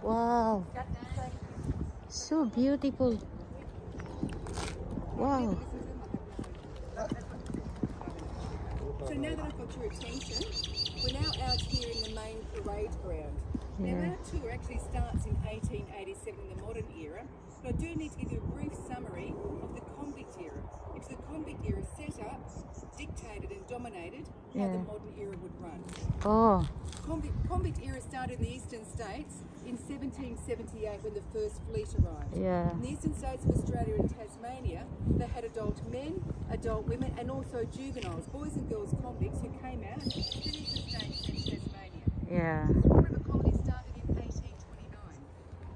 Wow, so beautiful. Wow. So now that I've got your attention, we're now out here in the main parade ground. Yeah. Now our tour actually starts in 1887 in the modern era, but I do need to give you a brief summary of the convict era. It's the convict era set up, dictated and dominated how the modern era would run. Oh. Convict era started in the eastern states in 1778 when the first fleet arrived. Yeah. In the eastern states of Australia and Tasmania, they had adult men, adult women and also juveniles, boys and girls convicts who came out to the eastern states and Tasmania. Yeah. The Swan River colony started in 1829.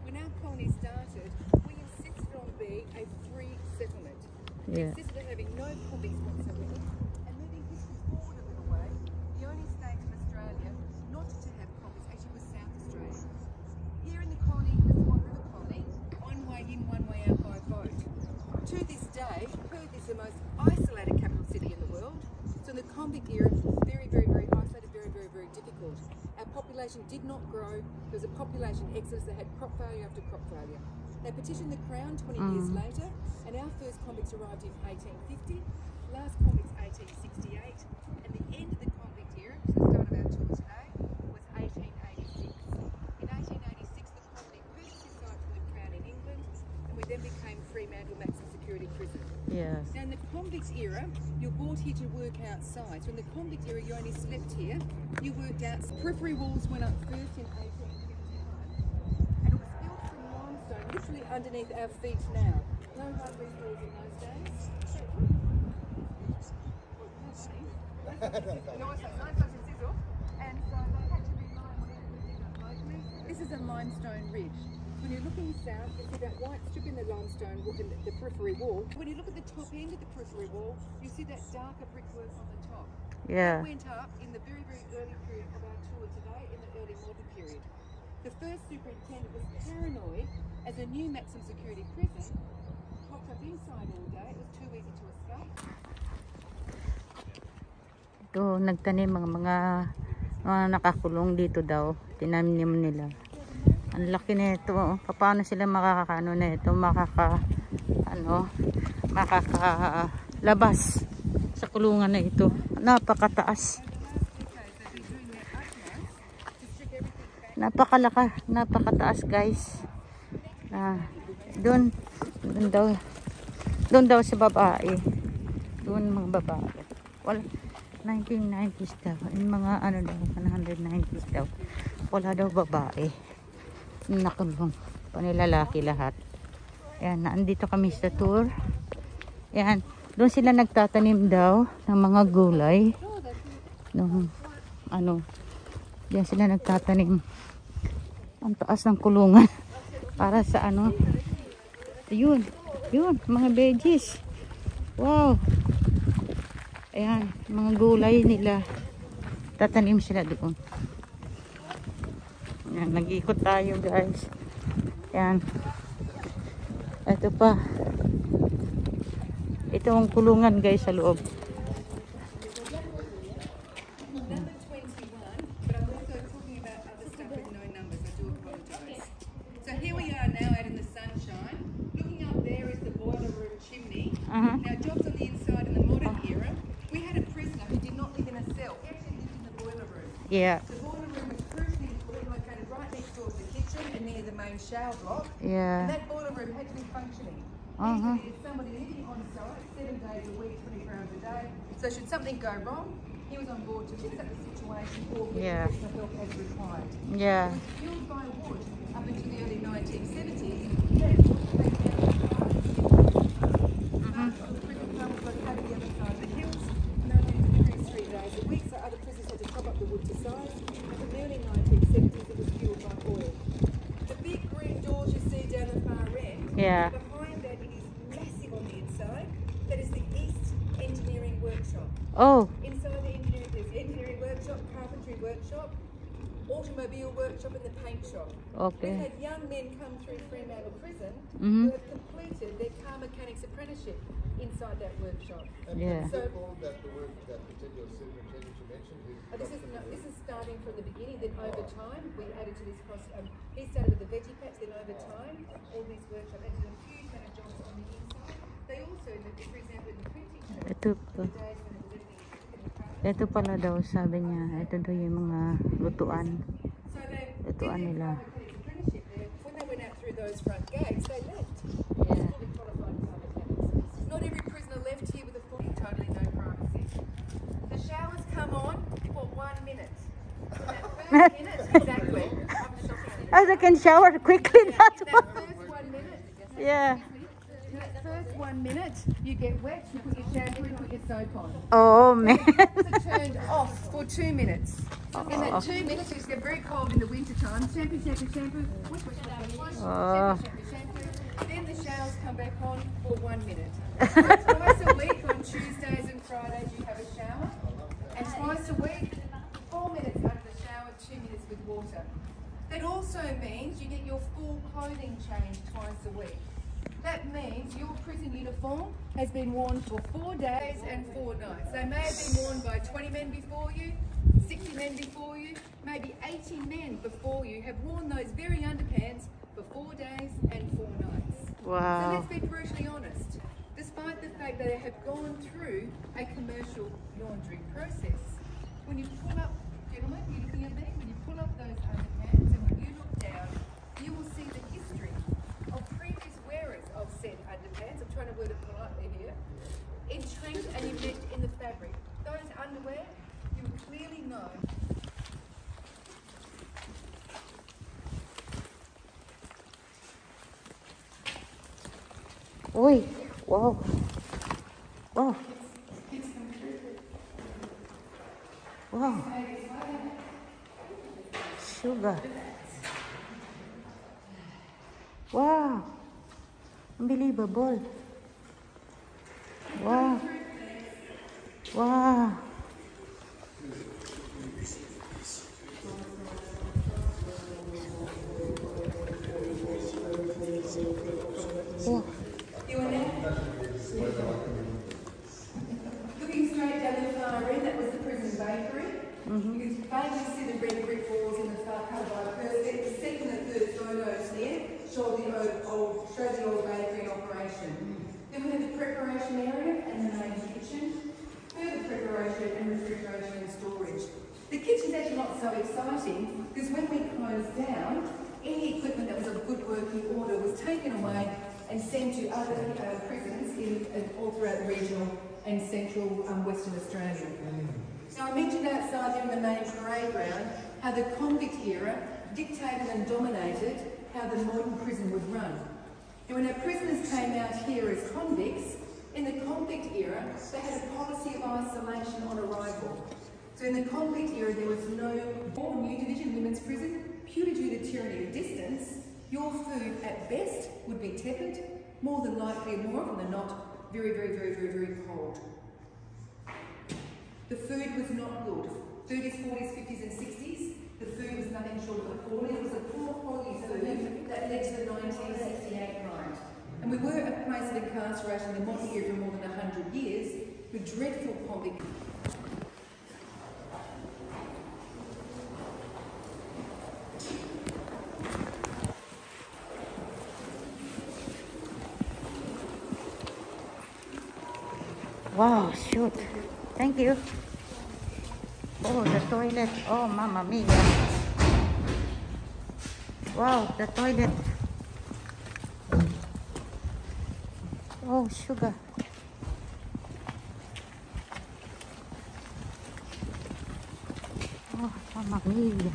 When our colony started, we insisted on being a free settlement. We insisted on having no convicts whatsoever. And moving history forward a little way, the only state in Australia not to have convicts actually was South Australia. Here in the colony, the Swan River colony, one way in, one way out by boat. To this day, Perth is the most isolated capital city in the world. So in the convict era, very, very, very isolated, very, very, very difficult. Our population did not grow. There was a population exodus. They had crop failure after crop failure. They petitioned the Crown 20 years later, and our first convicts arrived in 1850, last convicts 1868, and the end of the convict era, so the start of our tour today, was 1886. In 1886, the colony purchased its site from the Crown in England, and we then became Fremantle Maximum Security Prison. Yes. Now in the convict era, you're brought here to work outside. So in the convict era, you only slept here. You worked out. Periphery walls went up first in 1851, and it was built from limestone, literally underneath our feet now. No hardware stores in those days. And so they had to rely on whatever we did up locally. This is a limestone ridge. When you're looking south, you see that white strip in the limestone, the periphery wall. When you look at the top end of the periphery wall, you see that darker brickwork on the top. Yeah. That went up in the very, very early period of our tour today, in the early modern period. The first superintendent was paranoid as a new maximum security prison locked up inside all day. It was too easy to escape. Ito, nagtanim mga nakakulong dito daw. Tinanim nila. Ang laki nito. Paano sila makakano nito? Makakalabas sa kulungan na ito. Napakataas. Napakataas, guys. Doon daw sa babae. Doon mga babae. Wala 1990s daw. Yung mga ano daw, 190s daw. Wala daw babae. Nakulong. Panilalaki lahat. Ayan, naandito kami sa tour. Ayan, doon sila nagtatanim daw ng mga gulay. Nung diyan sila nagtatanim. Ang taas ng kulungan. Para sa ano. Yun, mga veggies. Wow. Ayan, mga gulay nila. Tatanim sila doon. Ayan, nag-ikot tayo, guys. Ayan. Ito pa. Ito ang kulungan, guys, sa loob. So here we are now out in the sunshine. Looking up there is the boiler room chimney. Now jobs on the inside in the modern era. We had a prisoner who did not live in a cell. He actually lived in the boiler room. Yeah. The boiler room was crucially located right next door to the kitchen and near the main shower block. Yeah. And that boiler room had to be functioning. Needed somebody living on site 7 days a week, 24 hours a day. So should something go wrong, he was on board to fix up the situation or get additional help as required. Yeah. It was fueled by wood up into the early 1970s. The prison club was located the other side of the hills, and they were doing deliveries 3 days a week, so other prisoners had to top up Yeah. Behind that, it is massive on the inside. That is the East Engineering Workshop. Oh, Inside the engineering, there's the engineering workshop, carpentry workshop, automobile workshop, and the paint shop. okay. We've had young men come through Fremantle Prison Mhm. who have completed their car mechanics apprenticeship inside that workshop. Yeah. So That the work that particular superintendent you mentioned, this is starting from the beginning. Then over time, we added to this cost. He started with the veggie patch. Then over time, all these workshops added a huge amount of jobs on the inside. They also, for example, in the printing shop, Ito the days when it was everything. Ito pala daw, sabi niya, ito daw yung mga lutuan. So they Lutuan did nila. their car mechanics apprenticeship there. When they went out through those front gates, they left. Yeah. Fully qualified car mechanics. Not every prisoner left here with a fully, totally no privacy. The showers come on for 1 minute. In that first minute, exactly. I'm shocking. Oh, they can shower quickly. That's In why. that first 1 minute, Yeah. in that first 1 minute, you get wet, you put your shampoo, you put your soap on. Oh, man. It's turned off for 2 minutes. In that 2 minutes, it's get very cold in the winter time. Shampoo, shampoo, shampoo. Wash, wash, wash, wash, wash. Oh. Shampoo, shampoo, shampoo. Then the showers come back on for 1 minute. So twice a week on Tuesdays and Fridays you have a shower. And twice a week, 4 minutes under the shower, 2 minutes with water. That also means you get your full clothing changed twice a week. That means your prison uniform has been worn for 4 days and 4 nights. They may have been worn by 20 men before you, 60 men before you, maybe 80 men before you have worn those very underpants for 4 days and 4 nights. So Wow. let's be brutally honest. Despite the fact that they have gone through a commercial laundry process, when you pull up, gentlemen, you're looking at me, when you pull up those underpants and when you look down, you will see the history of previous wearers of said underpants. I'm trying to word it politely here. Entrenched and embedded in the fabric. Those underwear, you would clearly know. Uy. Wow. Wow. Wow. Sugar. Wow. Unbelievable. Wow. Wow. Oh. You are now looking straight down the far end, that was the prison bakery. You can vaguely see the red brick walls in the far covered by Perth. The second and third photos there show the old bakery in operation. Then we have the preparation area and the main kitchen, further preparation and refrigeration and storage. The kitchen's actually not so exciting because when we closed down, any equipment that was of good working order was taken away and sent to other prisons all throughout the regional and central Western Australia. Now I mentioned outside there in the main parade ground how the convict era dictated and dominated how the modern prison would run. And when our prisoners came out here as convicts, in the convict era they had a policy of isolation on arrival. So in the convict era there was no new division women's prison, purely due to tyranny of distance. Your food at best would be tepid, more than likely and more often than not, very, very, very, very, very cold. The food was not good. 30s, 40s, 50s and 60s, the food was nothing short of appalling. It was a poor quality food that led to the 1968 riot. And we were a place of incarceration in the modern era for more than 100 years, with dreadful convict. Wow, shoot. Thank you. Oh, the toilet. Oh, mamma mia. Wow, the toilet. Oh, sugar. Oh, mamma mia.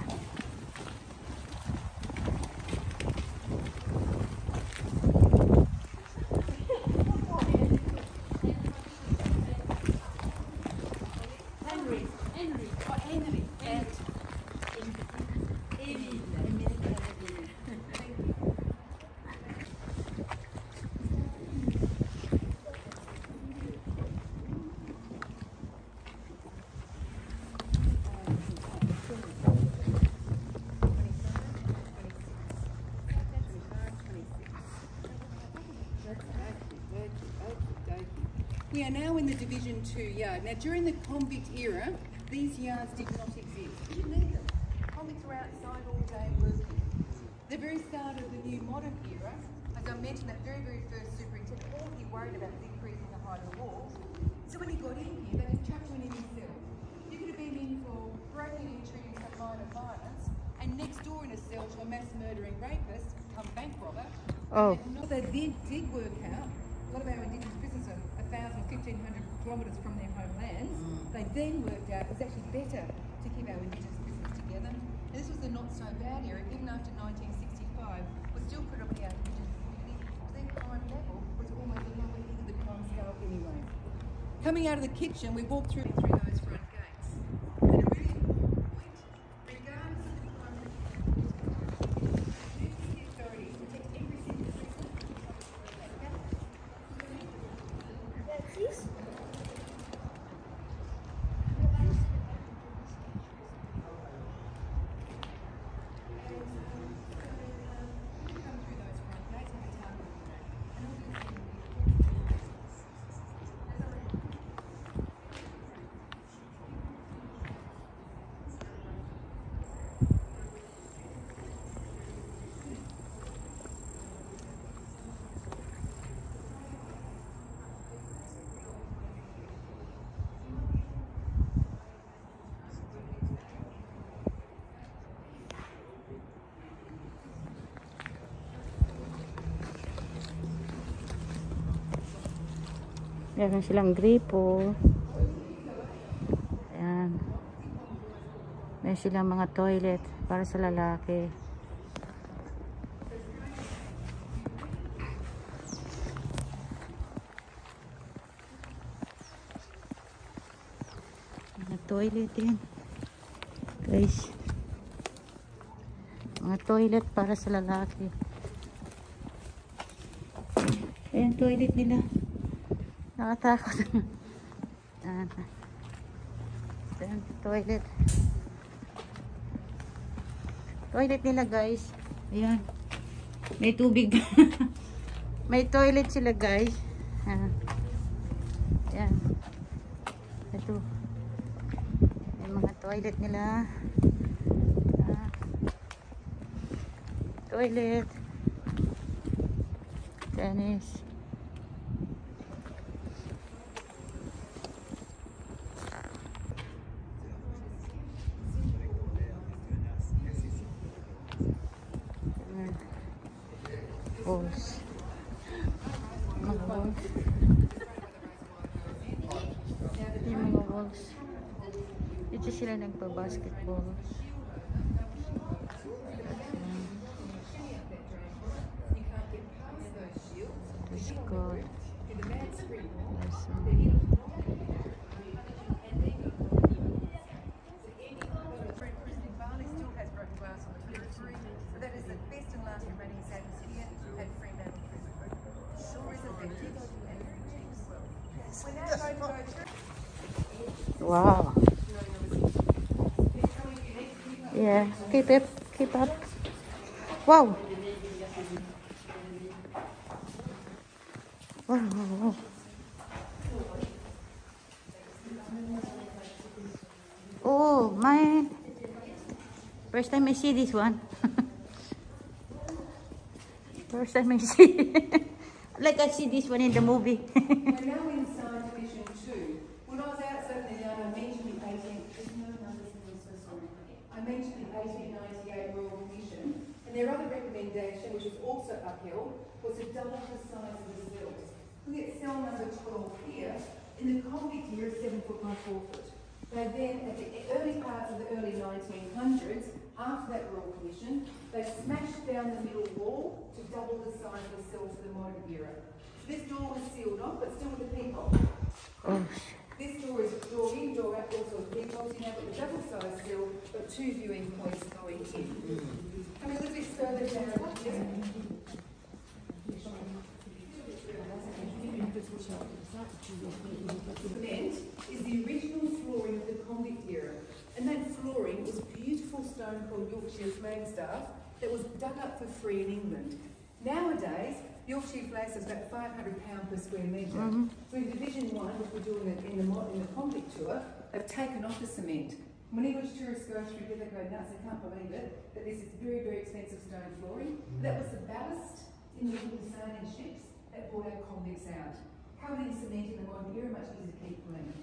We are now in the Division 2 yard. Now, during the convict era, these yards did not exist. You didn't need them. Convicts were outside all day working. The very start of the new modern era, as I mentioned, that very, very first superintendent, all he worried about was increasing the height of the walls. So when he got in here, they just chucked you in his cell. You could have been in for breaking and entry and some minor violence, and next door in a cell to a mass murdering rapist, come bank robber. Oh. What they did work out, a lot of our Indigenous prisoners are 1,000, 1,500 kilometres from their homelands. They then worked out it was actually better to keep our Indigenous prisoners together. And this was the not so bad era, even after 1965, was still predominantly our Indigenous community. Their crime level was almost the lower end of the crime scale anyway. Coming out of the kitchen, we walked through those front gates. And a really important point, regardless of the crime the authorities protect every single prisoner. That's it. Meron silang gripo. Ayan. Meron silang mga toilet para sa lalaki. Mga toilet din. Guys. Mga toilet para sa lalaki. Ayan, toilet nila. Nakatakot. Ayan, toilet. Toilet nila, guys. Ayan. May tubig. May toilet sila, guys. Ayan. Ito. May mga toilet nila. Toilet. Tennis. Balls. Mga balls. Yung mga balls. Dito sila nagpa-basketball. There's God. So that is the best and last remaining sadness here at Fremantle Prison. Sure is effective and very cheap as well. We're now going to go through. Wow. Yeah, keep it, keep up. Wow. Wow, wow, wow. Oh, my. First time I see this one. First time I see. Like I see this one in the movie. We're now inside Division 2. When I was outside the yard, I mentioned the 1898 Royal Commission, and their other recommendation, which was also upheld, was to double the size of the cells. Look at cell number 12 here. In the convict year, 7 foot by 4 foot. They then, at the early parts of the early 1900s, after that Royal Commission, they smashed down the middle wall to double the size of the cell for the modern era. This door was sealed off, but still with a peacock. Oh. This door is door in, door out, also with peacocks. You have got the double-sized cell, but 2 viewing points going in. Coming a little bit further down here. Cement is the original flooring of the convict era, and that flooring was beautiful stone called Yorkshire flagstaff that was dug up for free in England. Nowadays, Yorkshire flagstaff is about £500 per square metre. So in Division 1, we do in the convict tour, they've taken off the cement. When English tourists go through here, they go nuts, they can't believe it, that this is very, very expensive stone flooring. That was the ballast in the wooden sailing ships that brought our convicts out. Covered in cement in the modern era, much easier to keep clean.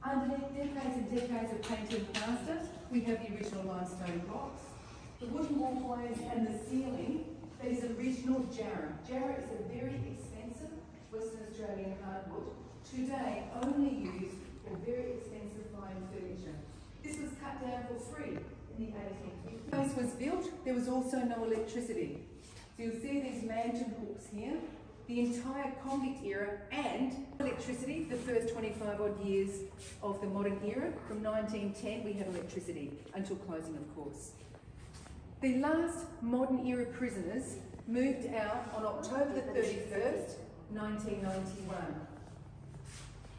Underneath decades and decades of painted plaster, we have the original limestone blocks. The wooden walkways and the ceiling, that is original jarrah. Jarrah is a very expensive Western Australian hardwood, today only used for very expensive fine furniture. This was cut down for free in the 1850s. When this was built, there was also no electricity. So you'll see these lantern hooks here. The entire convict era and electricity, the first 25 odd years of the modern era, from 1910 we have electricity, until closing of course. The last modern era prisoners moved out on October the 31st, 1991.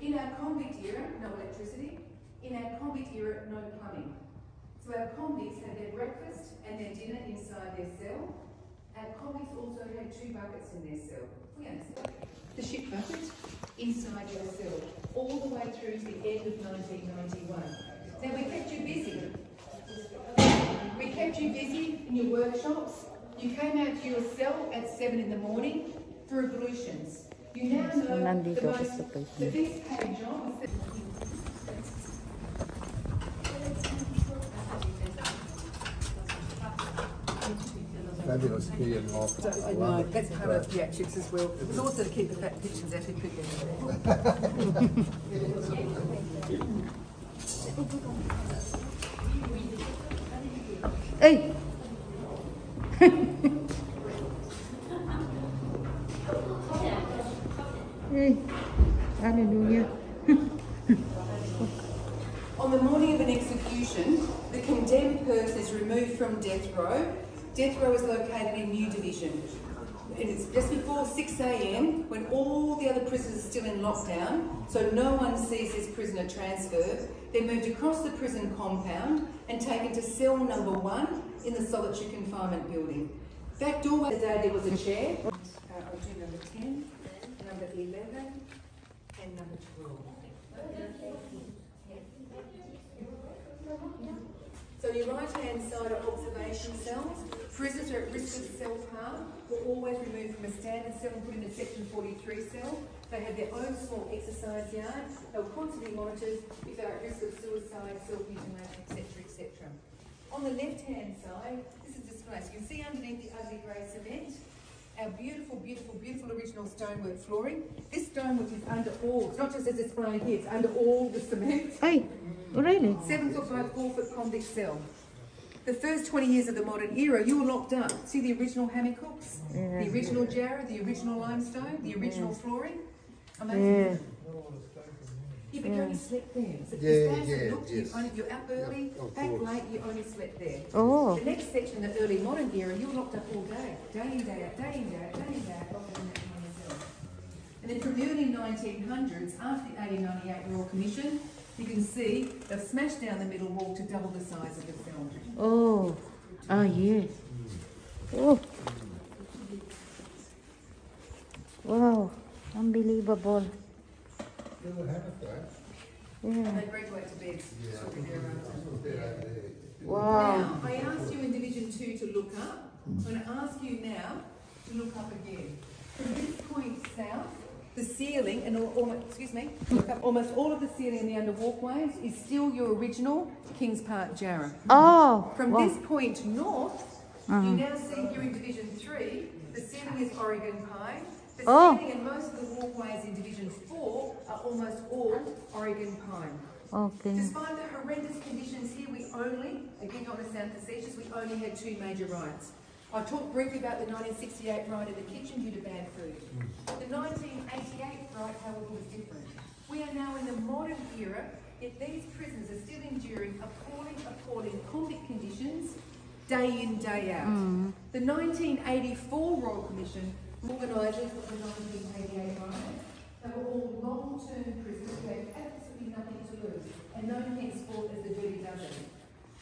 In our convict era, no electricity. In our convict era, no plumbing. So our convicts had their breakfast and their dinner inside their cell. Our convicts also had 2 buckets in their cell. We understand. The ship bucket inside your cell, all the way through to the end of 1991. Now we kept you busy. We kept you busy in your workshops. You came out to your cell at 7 in the morning for ablutions. You now know the best paid job was Fabulous key and off. I know, that's part of the theatrics as well. It was also to keep the fat pictures out of people. Hey! Hey! Hallelujah. On the morning of an execution, the condemned person is removed from death row. Death row is located in New Division. And it's just before 6 a.m. when all the other prisoners are still in lockdown, so no one sees this prisoner transferred. They're moved across the prison compound and taken to cell number 1 in the solitary confinement building. Back doorway today there was a chair. I'll do number 10, number 11, and number 12. So your right-hand side are observation cells. Prisoners are at risk of self-harm were always removed from a standard cell and put in a section 43 cell. They had their own small exercise yard. They were constantly monitored if they were at risk of suicide, self-mutilation, etc., etc. On the left-hand side, this is displayed. So you can see underneath the ugly grey cement, our beautiful, beautiful, beautiful original stonework flooring. This stonework is under all, it's not just as displayed here, it's under all the cement. Hey! Really? 7 foot by 4 foot convict cell. The first 20 years of the modern era, you were locked up. See the original hammock hooks, the original jarrah, the original limestone, the original flooring. Amazing. Yeah, but you only slept there. So you're up early, back late, you only slept there. Oh. The next section, the early modern era, you were locked up all day. Day in, day out, day in, day out, day in, day out, locked in that kind of cell. And then from the early 1900s, after the 1898 Royal Commission, you can see they've smashed down the middle wall to double the size of the cell. Oh. Ah, yes. Oh. Wow. Unbelievable. Yeah. And they graduate to beds. Wow. Now, I asked you in Division 2 to look up. I'm going to ask you now to look up again. From this point south, the ceiling and almost all of the ceiling in the under walkways is still your original Kings Park jarrah. Oh. From wow. this point north, you now see here in Division 3, the ceiling is Oregon pine. The ceiling and most of the walkways in Division 4 are almost all Oregon pine. Okay. Despite the horrendous conditions here, we only, again not to sound facetious, we only had 2 major riots. I talked briefly about the 1968 riot in the kitchen due to bad food. The 1988 riot, however, was different. We are now in the modern era, yet these prisoners are still enduring appalling, appalling convict conditions day in, day out. The 1984 Royal Commission organisers of the 1988 riot, they were all long-term prisoners who had absolutely nothing to lose and known henceforth as the Dirty Dozen.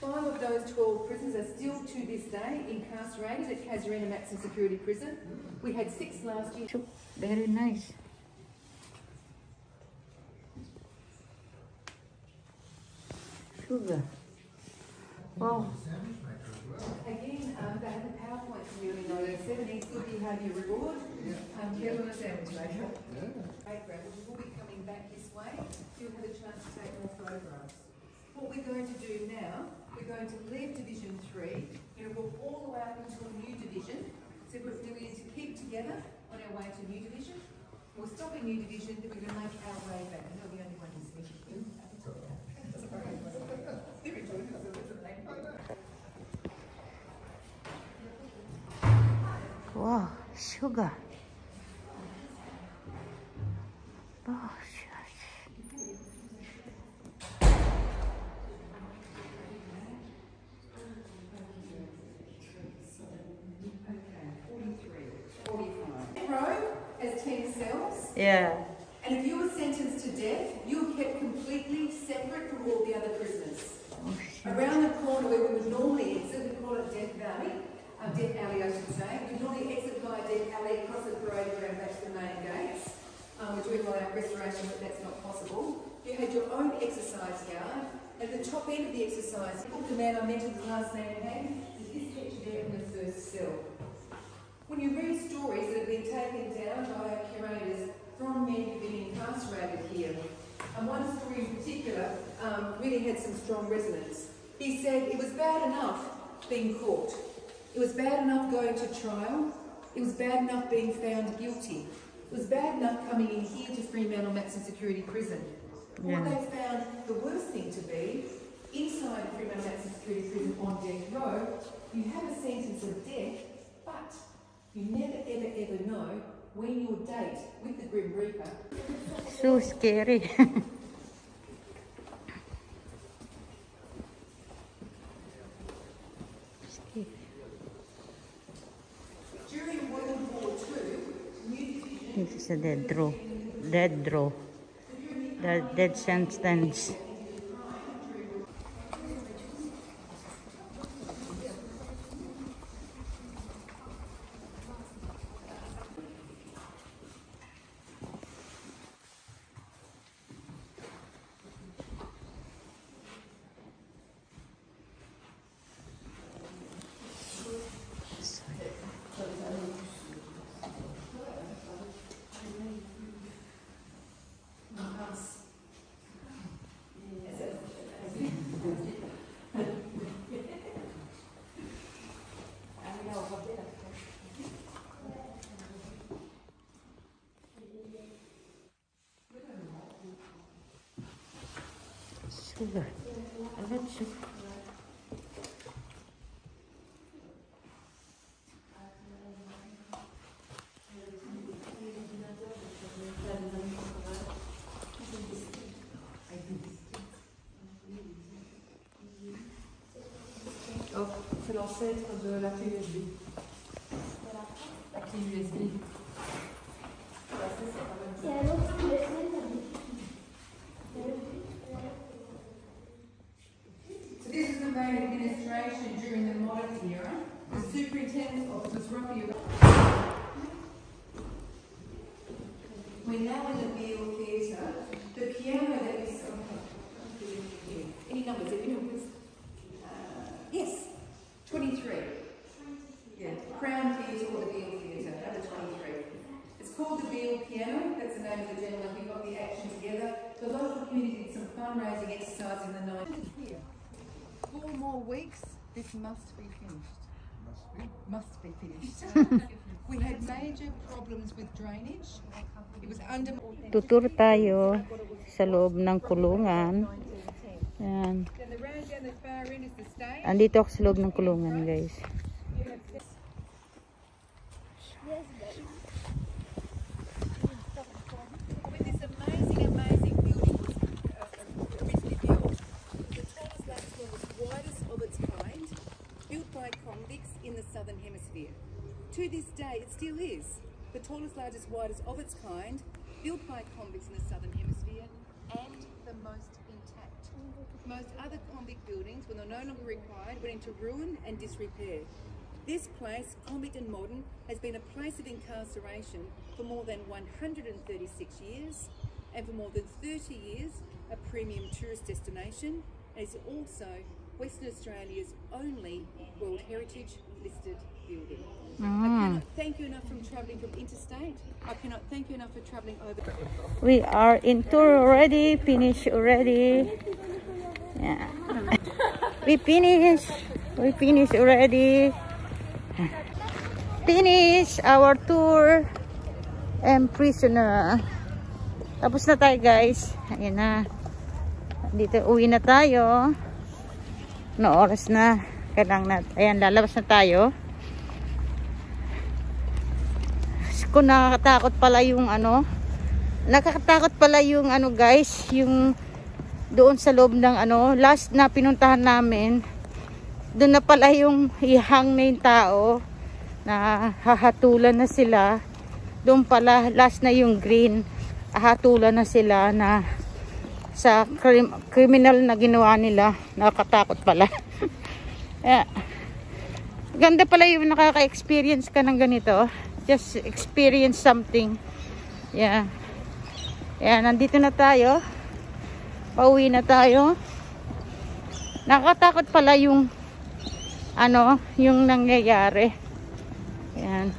5 of those 12 prisoners are still to this day incarcerated at Casuarina Maximum Security Prison. We had 6 last year. Very nice. sugar. Wow. Again, they have a PowerPoint from you in 1970. Good behaviour reward. Kill on a sandwich maker. Background. We will be coming back this way. You'll have a chance to take more photographs. What we're going to do now, we're going to leave Division 3. We're going to walk all the way up into a new division. So we're going to keep together on our way to new division. We'll stop in new division, then we're going to make our way back. And you're the only one who's speaking. Wow, sugar. Oh, shush. Row has 10 cells. Yeah. And if you were sentenced to death, you were kept completely separate from all the other prisoners. Oh, shit. Around the corner where we would normally exit, we call it Death Valley, Death Alley I should say. We normally exit by Death Alley, cross the parade ground back to the main gates. We're doing a lot of restoration, but that's not possible. You had your own exercise yard. At the top end of the exercise, the man I mentioned, the last man in hand, is this picture there in the first cell. When you read stories that have been taken down by our curators from men who've been incarcerated here, and one story in particular really had some strong resonance. He said it was bad enough being caught. It was bad enough going to trial. It was bad enough being found guilty. It was bad enough coming in here to Fremantle Maximum Security Prison. Yeah. What they found the worst thing to be, inside Fremantle Maximum Security Prison on death row, you have a sentence of death, but you never ever know when your date with the Grim Reaper. So scary. During World War II, new This is a dead row. Dead row. The dead sentence. Sugar. I love sugar. Oh, c'est l'ancêtre de la clé USB. La clé USB. So this is the main administration during the modern era. The superintendent's office was roughly around. We're now in the Beale Theatre. The piano that we saw. Any numbers? Any numbers? Yes, 23. Yeah, Crown Theatre or the Beale Theatre, number 23. It's called the Beale Piano. That's the name of the gentleman who got the action together. The local community did some fundraising exercise in the 90s. 4 more weeks, this must be finished. Must be finished. We had major problems with drainage. It was under... Tutur tayo sa loob ng kulungan. Yan. Then the road down the far end is the stage. Andito ako sa loob ng kulungan, guys. When this amazing building was originally built, the tallest lattice was widest of its kind, built by convicts in the southern hemisphere. To this day, it still is the tallest, largest, widest of its kind, built by convicts in the southern hemisphere, and the most intact. Most other convict buildings, when they're no longer required, went into ruin and disrepair. This place, convict and modern, has been a place of incarceration for more than 136 years, and for more than 30 years, a premium tourist destination, and it's also Western Australia's only World Heritage listed building. I cannot thank you enough from travelling from interstate. I cannot thank you enough for travelling over. We are in tour already, finished already. Yeah. We finished already. Finish our tour and prisoner. Tapos na tayo guys. Ayan na. Dito uwi na tayo. No oras na. Kailangan na. Ayan, lalabas na tayo. Kung nakakatakot pala yung ano. Nakakatakot pala yung ano guys. Yung doon sa loob ng ano. Last na pinuntahan namin. Doon na pala yung ihang na yung tao. Na hahatulan na sila. Doon pala last na yung green. Hahatulan na sila na sa criminal na ginawa nila. Nakakatakot pala. Yeah. Ganda pala yung nakaka-experience ka ng ganito. Just experience something. Yeah. Yeah, nandito na tayo. Pauwi na tayo. Nakakatakot pala yung ano, yung nangyayari. Yan.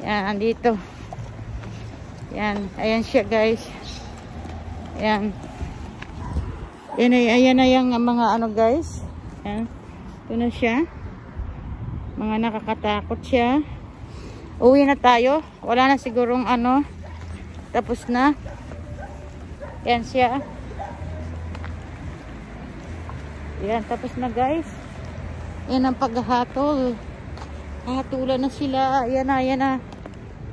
Yan, dito. Yan, ayan siya guys. Yan. Ayan na yung mga ano guys. Yan. Ito na siya. Mga nakakatakot siya. Uwi na tayo. Wala na sigurong ano. Tapos na. Yan siya. Yan, tapos na guys. Yan ang paghahatol. Hahatulan na sila. Ayan na, ayan na.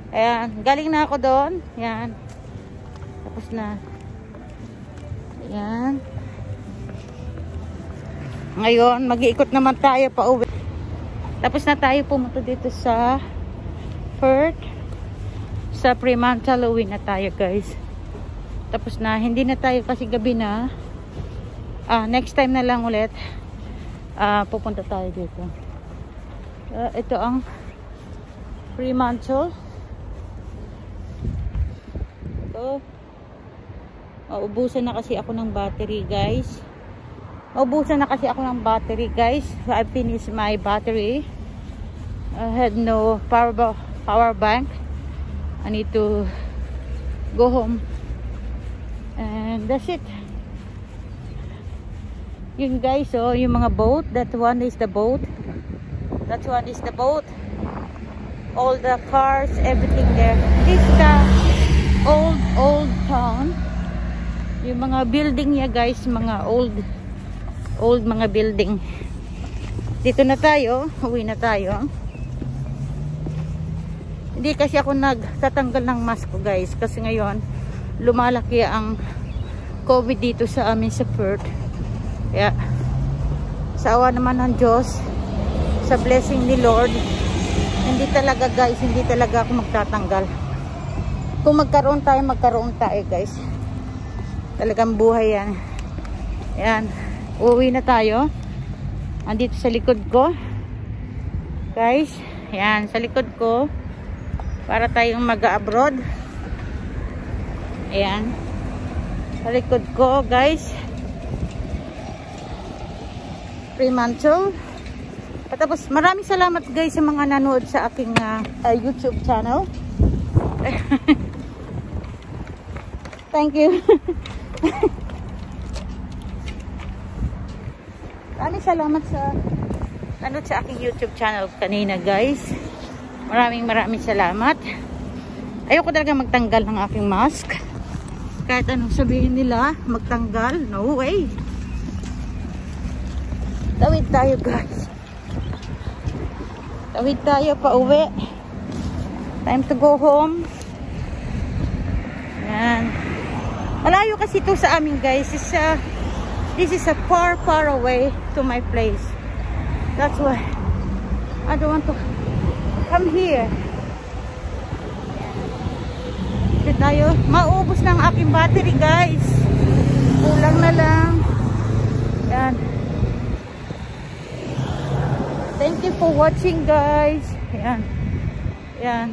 Ayan, galing na ako doon. Yan. Tapos na. Ayan. Ngayon, mag-iikot naman tayo pa uwi. Tapos na tayo pumunta dito sa Perth. Sa Fremantle, uwi na tayo guys. Tapos na, hindi na tayo kasi gabi na. Next time na lang ulit. Pupunta tayo dito. Ito ang Fremantle. Ito. Maubusan na kasi ako ng battery guys. Maubusan na kasi ako ng battery guys. So I finished my battery. I had no power bank. I need to go home. And that's it. Yun guys, so yung mga boat. That one is the boat. That one is the boat. All the cars, everything there. This is the old town. Yung mga building niya guys, mga old mga building. Dito na tayo, uwi na tayo. Hindi kasi ako nagtatanggal ng mask ko guys, kasi ngayon lumalaki ang COVID dito sa amin sa Perth. Kaya sa awa naman ng Diyos, sa blessing ni Lord, hindi talaga guys, hindi talaga ako magtatanggal. Kung magkaroon tayo guys. Talagang buhay yan. Yan, uuwi na tayo. Andito sa likod ko guys, yan sa likod ko, para tayong mag-abroad. Ayan. Sa likod ko, guys. Fremantle. Tapos, maraming salamat guys sa mga nanood sa aking YouTube channel. Thank you. Maraming salamat sa nanood sa aking YouTube channel kanina guys. Maraming salamat. Ayoko talaga magtanggal ng aking mask. Kahit anong sabihin nila, magtanggal. No way. Tawid tayo guys. Tawid tayo pa uwi. Time to go home. Yan. Malayo kasi ito sa amin guys. This is a far away to my place. That's why I don't want to come here. Dito tayo. Maubos na ang aking battery guys. Kulang na lang. Yan. Thank you for watching guys. Yan. Yan.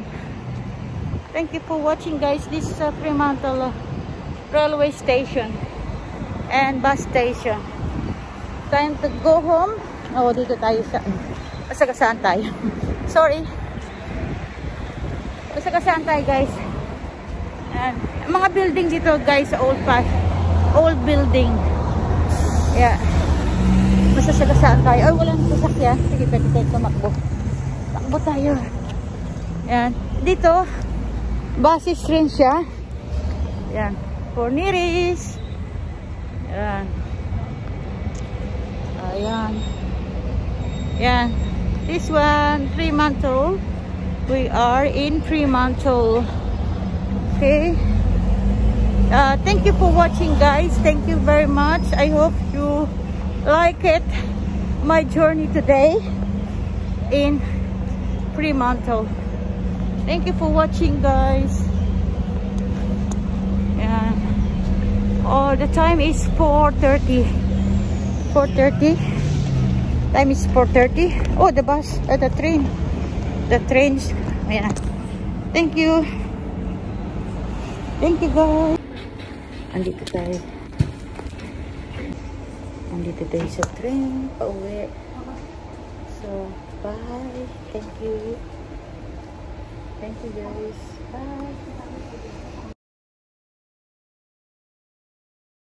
Thank you for watching guys. This is a Fremantle railway station. and bus station. Time to go home. Oh, dito tayo sa Masagasaan tayo. Sorry. Masagasaan tayo, guys. And mga building dito, guys, old building. Yeah. Masasagasaan tayo. Ay, walang sasakyan. Sige, pwede tayo tumakbo. Takbo tayo. Yan. Dito, buses rin siya. Yan. For Niris. Yan. Ayan. Yan. This one, Fremantle. We are in Fremantle. Okay. Thank you for watching, guys. Thank you very much. I hope you like it. My journey today in Fremantle. Thank you for watching, guys. Yeah. Oh, the time is 4:30. 4:30. Time is 4:30. Oh, the bus, the train. The trains. Ayan. Thank you. Thank you, guys. Andito tayo. Andito tayo sa train. Pauwi. So, bye. Thank you. Thank you, guys. Bye.